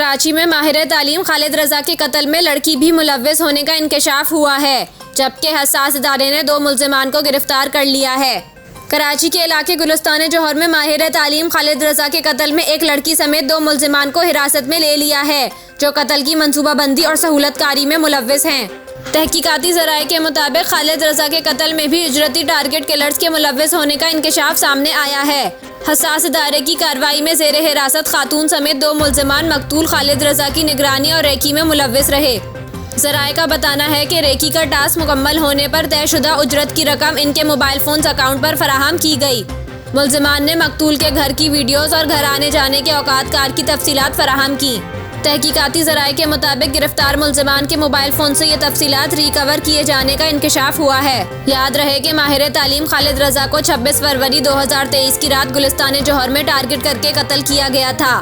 कराची में माहिर तालीम खालिद रजा के कत्ल में लड़की भी मुलव्विस होने का इंकशाफ हुआ है, जबकि हसास इदारे ने 2 मुल्जिमान को गिरफ्तार कर लिया है। कराची के इलाके गुलिस्तान जौहर में माहिर तालीम खालिद रजा के कत्ल में एक लड़की समेत 2 मुल्जिमान को हिरासत में ले लिया है, जो कत्ल की मंसूबाबंदी और सहूलतकारी में मुलव्विस हैं। तहकीकाती ज़राए के मुताबिक खालिद रजा के कत्ल में भी इजरती टारगेट किलर्स के मुलव्विस होने का इंकशाफ सामने आया है। हसास इदारे की कार्रवाई में ज़ेरे हिरासत खातून समेत 2 मुल्जिमान मकतूल खालिद रजा की निगरानी और रेकी में मुलव्विस रहे। ज़राए का बताना है कि रेकी का टास्क मुकम्मल होने पर तयशुदा उजरत की रकम इनके मोबाइल फ़ोन अकाउंट पर फराहम की गई। मुल्जिमान ने मकतूल के घर की वीडियोज़ और घर आने जाने के औकात कार की तफसीलात फराहम की। तहकीकाती ज़राए के मुताबिक गिरफ्तार मुल्जिमान के मोबाइल फ़ोन से ये तफसीलात रिकवर किए जाने का इंकशाफ हुआ है। याद रहे कि माहिर तालीम खालिद रजा को 26 फरवरी 2023 की रात गुलिस्तान जौहर में टारगेट करके कत्ल किया गया था।